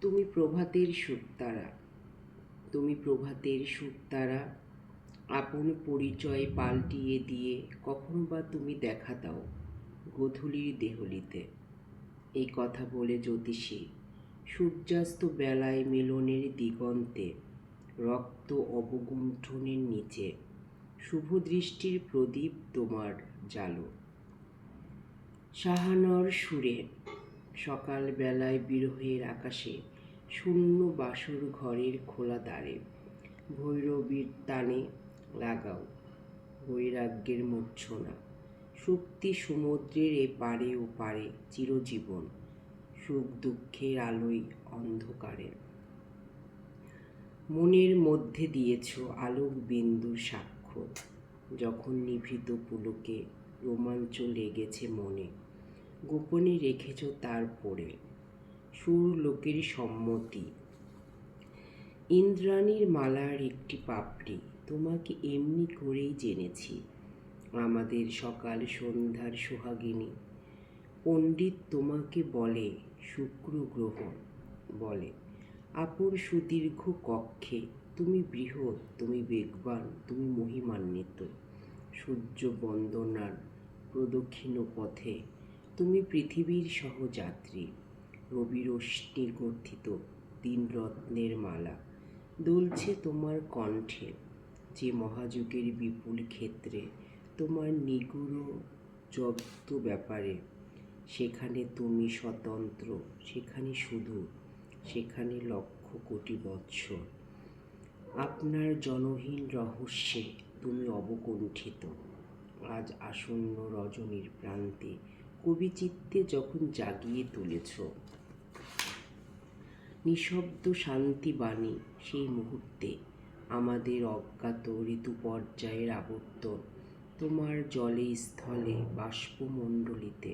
তুমি প্রভাতের সুরতারা, তুমি প্রভাতের সুরতারা, আপন পরিচয় পাল্টিয়ে দিয়ে কখনো বা তুমি দেখা দাও গোধূলির দেহলিতে। এই কথা বলে জ্যোতিষী সূর্যাস্ত বেলায় মিলনের দিগন্তে, রক্ত অবগুণ্ঠনের নিচে শুভদৃষ্টির প্রদীপ তোমার জালো। সাহানার সুরে সকাল বেলায় বিরহের আকাশে শূন্য বাসর ঘরের খোলা দ্বারে ভৈরবীর টানে লাগাও বৈরাগ্যের মূর্ছনা। শক্তি সমুদ্রের এপারে ওপারে চিরজীবন, সুখ দুঃখের আলোয় অন্ধকারে। মনের মধ্যে দিয়েছ আলোক বিন্দুর সাক্ষ্য, যখন নিভৃত পুলকে রোমাঞ্চ লেগেছে মনে, গোপনে রেখেছ তার পরে সুর লোকের সম্মতি। ইন্দ্রাণীর মালার একটি পাপড়ি তোমাকে এমনি করেই জেনেছি, আমাদের সকাল সন্ধ্যার সোহাগিনী। পণ্ডিত তোমাকে বলে শুক্র গ্রহ, বলে আপন সুদীর্ঘ কক্ষে তুমি বৃহৎ, তুমি বেগবান, তুমি মহিমান্বিত। সূর্য বন্দনার প্রদক্ষিণ পথে তুমি পৃথিবীর সহযাত্রী। রবিরশ্মি গর্ধিত দিনরত্নের মালা দুলছে তোমার কণ্ঠে, যে মহাযুগের বিপুল ক্ষেত্রে তোমার নিগুড় জব্দ ব্যাপারে। সেখানে তুমি স্বতন্ত্র, সেখানে শুধু, সেখানে লক্ষ কোটি বৎসর। আপনার জনহীন রহস্যে তুমি অবকুণ্ঠিত। আজ আসন্ন রজনীর প্রান্তে কবিচিত্তে যখন জাগিয়ে তুলেছ নিঃশব্দ শান্তিবাণী, সেই মুহূর্তে আমাদের অজ্ঞাত ঋতুপর্যায়ের আবর্তন তোমার জলে স্থলে বাষ্পমণ্ডলীতে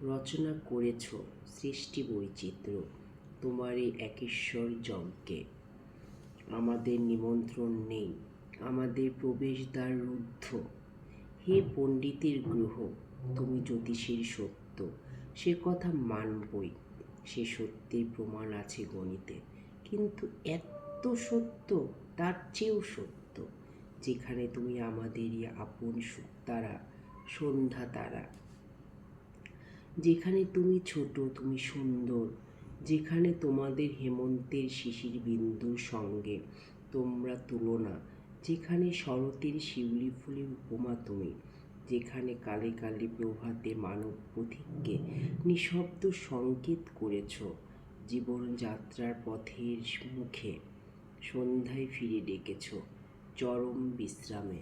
রচনা করেছ সৃষ্টি বৈচিত্র্য তোমার এই একেশ্বর যজ্ঞে। আমাদের নিমন্ত্রণ নেই, আমাদের প্রবেশদ্বার রুদ্ধ। হে পণ্ডিতের গ্রহ, তুমি জ্যোতিষীর সত্য, সে কথা মানবই। সে সত্যের প্রমাণ আছে গণিতে, কিন্তু এত সত্য, তার চেয়েও সত্য, যেখানে তুমি আমাদেরই আপন সুতারা, সন্ধ্যা তারা। যেখানে তুমি ছোট, তুমি সুন্দর, যেখানে তোমাদের হেমন্তের শিশির বিন্দুর সঙ্গে তোমরা তুলনা, যেখানে শরতের শিউলি ফুলের উপমা তুমি, যেখানে কালে কালে প্রভাতে মানব পথিককে নিঃশব্দ সংকেত করেছ জীবনযাত্রার পথের মুখে, সন্ধ্যায় ফিরে ডেকেছ চরম বিশ্রামে।